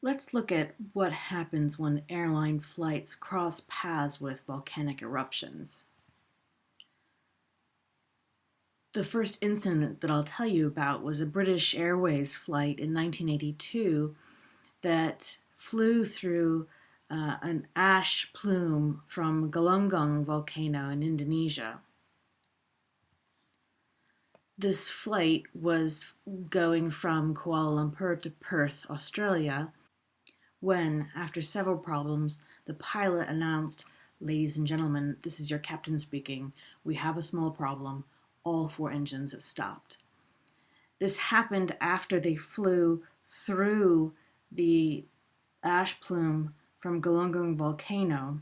Let's look at what happens when airline flights cross paths with volcanic eruptions. The first incident that I'll tell you about was a British Airways flight in 1982 that flew through an ash plume from Galunggung volcano in Indonesia. This flight was going from Kuala Lumpur to Perth, Australia, when, after several problems, the pilot announced, "Ladies and gentlemen, this is your captain speaking. We have a small problem. All four engines have stopped." This happened after they flew through the ash plume from Galunggung volcano.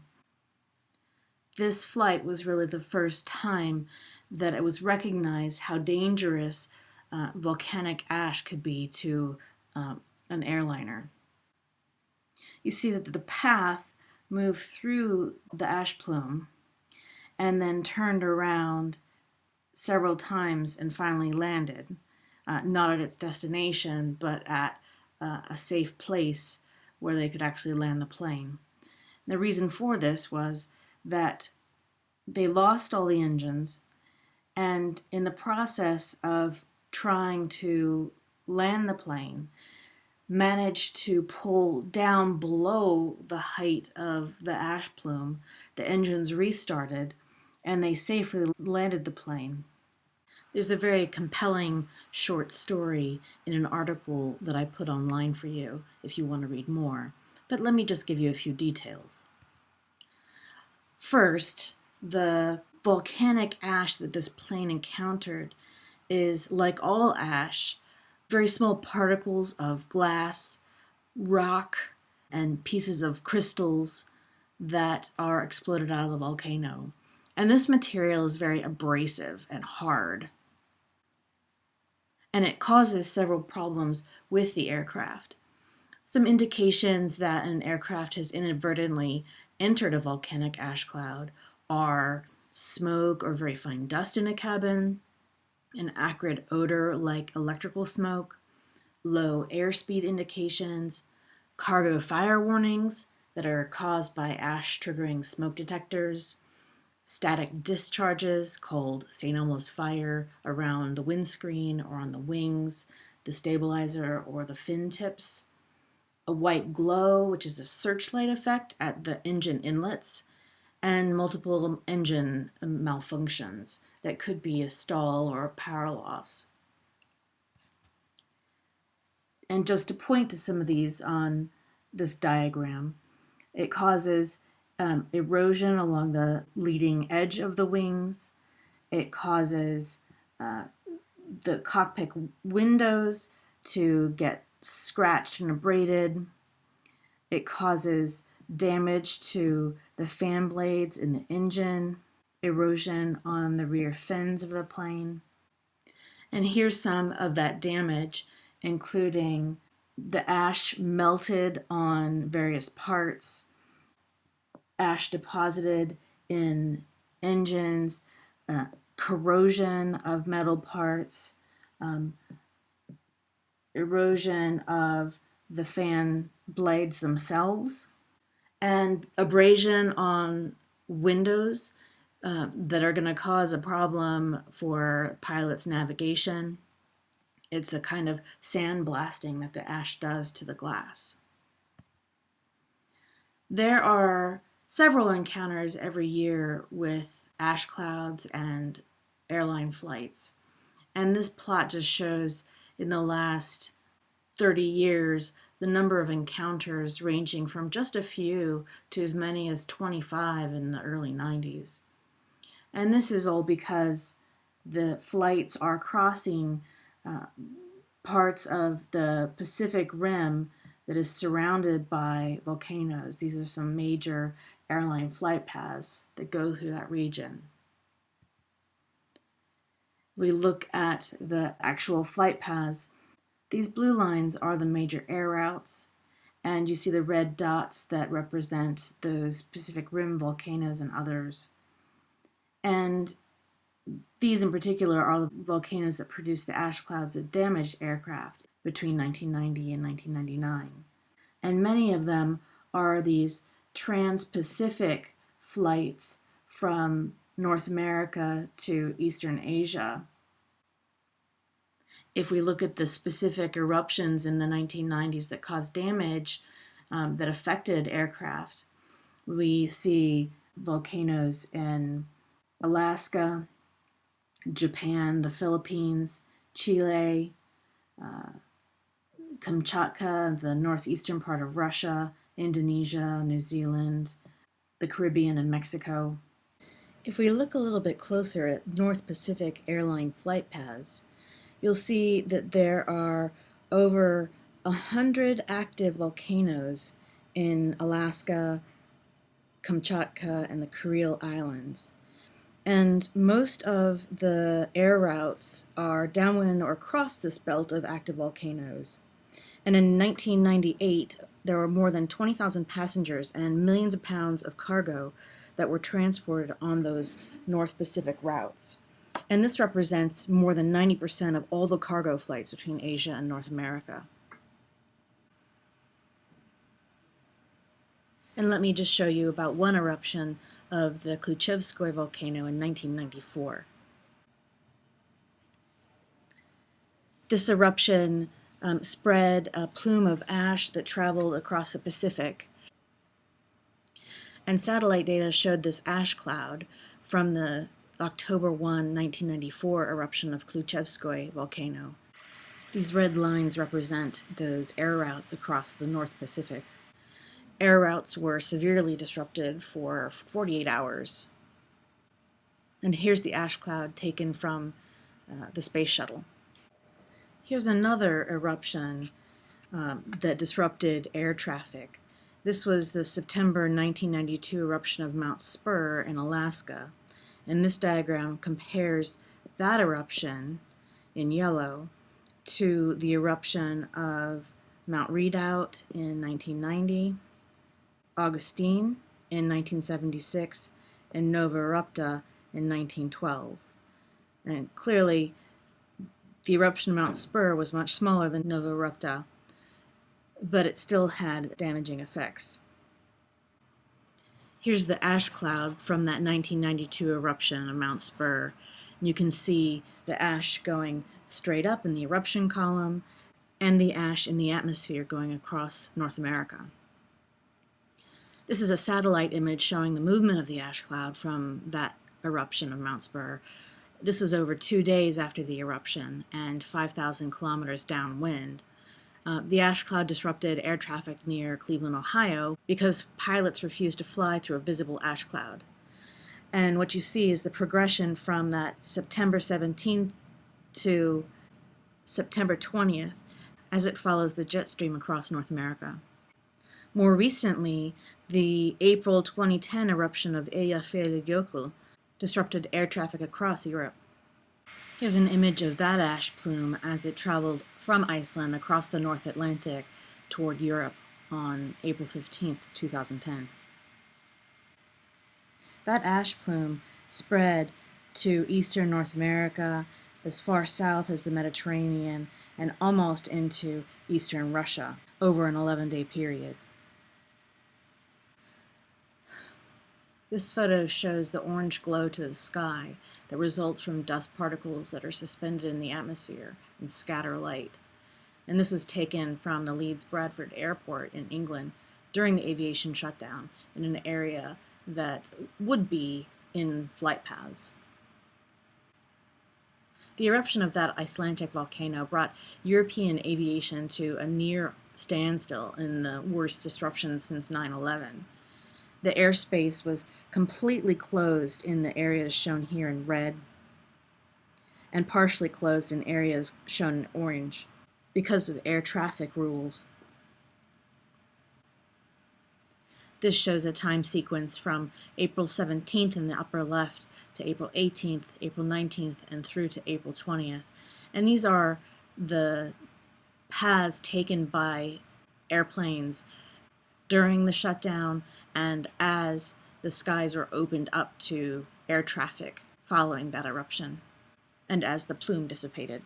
This flight was really the first time that it was recognized how dangerous volcanic ash could be to an airliner. You see that the path moved through the ash plume and then turned around several times and finally landed, not at its destination, but at a safe place where they could actually land the plane. The reason for this was that they lost all the engines, and in the process of trying to land the plane, managed to pull down below the height of the ash plume. The engines restarted, and they safely landed the plane. There's a very compelling short story in an article that I put online for you if you want to read more, but let me just give you a few details. First, the volcanic ash that this plane encountered is, like all ash, very small particles of glass, rock, and pieces of crystals that are exploded out of the volcano. And this material is very abrasive and hard. And it causes several problems with the aircraft. Some indications that an aircraft has inadvertently entered a volcanic ash cloud are smoke or very fine dust in a cabin, an acrid odor like electrical smoke, low airspeed indications, cargo fire warnings that are caused by ash triggering smoke detectors, static discharges called St. Elmo's fire around the windscreen or on the wings, the stabilizer, or the fin tips, a white glow, which is a searchlight effect at the engine inlets, and multiple engine malfunctions that could be a stall or a power loss. And just to point to some of these on this diagram, it causes erosion along the leading edge of the wings. It causes the cockpit windows to get scratched and abraded. It causes damage to the fan blades in the engine, erosion on the rear fins of the plane. And here's some of that damage, including the ash melted on various parts, ash deposited in engines, corrosion of metal parts, erosion of the fan blades themselves, and abrasion on windows that are going to cause a problem for pilots' navigation. It's a kind of sandblasting that the ash does to the glass. There are several encounters every year with ash clouds and airline flights. And this plot just shows in the last 30 years the number of encounters ranging from just a few to as many as 25 in the early 90s. And this is all because the flights are crossing parts of the Pacific Rim that is surrounded by volcanoes. These are some major airline flight paths that go through that region. We look at the actual flight paths. These blue lines are the major air routes, and you see the red dots that represent those Pacific Rim volcanoes and others. And these in particular are the volcanoes that produced the ash clouds that damaged aircraft between 1990 and 1999. And many of them are these trans-Pacific flights from North America to Eastern Asia. If we look at the specific eruptions in the 1990s that caused damage, that affected aircraft, we see volcanoes in Alaska, Japan, the Philippines, Chile, Kamchatka, the northeastern part of Russia, Indonesia, New Zealand, the Caribbean, and Mexico. If we look a little bit closer at North Pacific airline flight paths, you'll see that there are over 100 active volcanoes in Alaska, Kamchatka, and the Kuril Islands. And most of the air routes are downwind or across this belt of active volcanoes. And in 1998, there were more than 20,000 passengers and millions of pounds of cargo that were transported on those North Pacific routes. And this represents more than 90% of all the cargo flights between Asia and North America. And let me just show you about one eruption of the Kluchevskoye volcano in 1994. This eruption spread a plume of ash that traveled across the Pacific. And satellite data showed this ash cloud from the October 1, 1994 eruption of Kluchevskoye volcano. These red lines represent those air routes across the North Pacific. Air routes were severely disrupted for 48 hours. And here's the ash cloud taken from the space shuttle. Here's another eruption that disrupted air traffic. This was the September 1992 eruption of Mount Spur in Alaska. And this diagram compares that eruption in yellow to the eruption of Mount Redoubt in 1990, Augustine in 1976, and Nova Erupta in 1912. And clearly, the eruption of Mount Spur was much smaller than Nova Erupta, but it still had damaging effects. Here's the ash cloud from that 1992 eruption of Mount Spur. You can see the ash going straight up in the eruption column and the ash in the atmosphere going across North America. This is a satellite image showing the movement of the ash cloud from that eruption of Mount Spur. This was over 2 days after the eruption and 5,000 kilometers downwind. The ash cloud disrupted air traffic near Cleveland, Ohio, because pilots refused to fly through a visible ash cloud. And what you see is the progression from that September 17th to September 20th as it follows the jet stream across North America. More recently, the April 2010 eruption of Eyjafjallajökull disrupted air traffic across Europe. Here's an image of that ash plume as it traveled from Iceland across the North Atlantic toward Europe on April 15, 2010. That ash plume spread to eastern North America, as far south as the Mediterranean, and almost into eastern Russia over an 11-day period. This photo shows the orange glow to the sky that results from dust particles that are suspended in the atmosphere and scatter light. And this was taken from the Leeds Bradford Airport in England during the aviation shutdown in an area that would be in flight paths. The eruption of that Icelandic volcano brought European aviation to a near standstill in the worst disruption since 9/11. The airspace was completely closed in the areas shown here in red and partially closed in areas shown in orange because of air traffic rules. This shows a time sequence from April 17th in the upper left to April 18th, April 19th, and through to April 20th. And these are the paths taken by airplanes during the shutdown and as the skies were opened up to air traffic following that eruption and as the plume dissipated.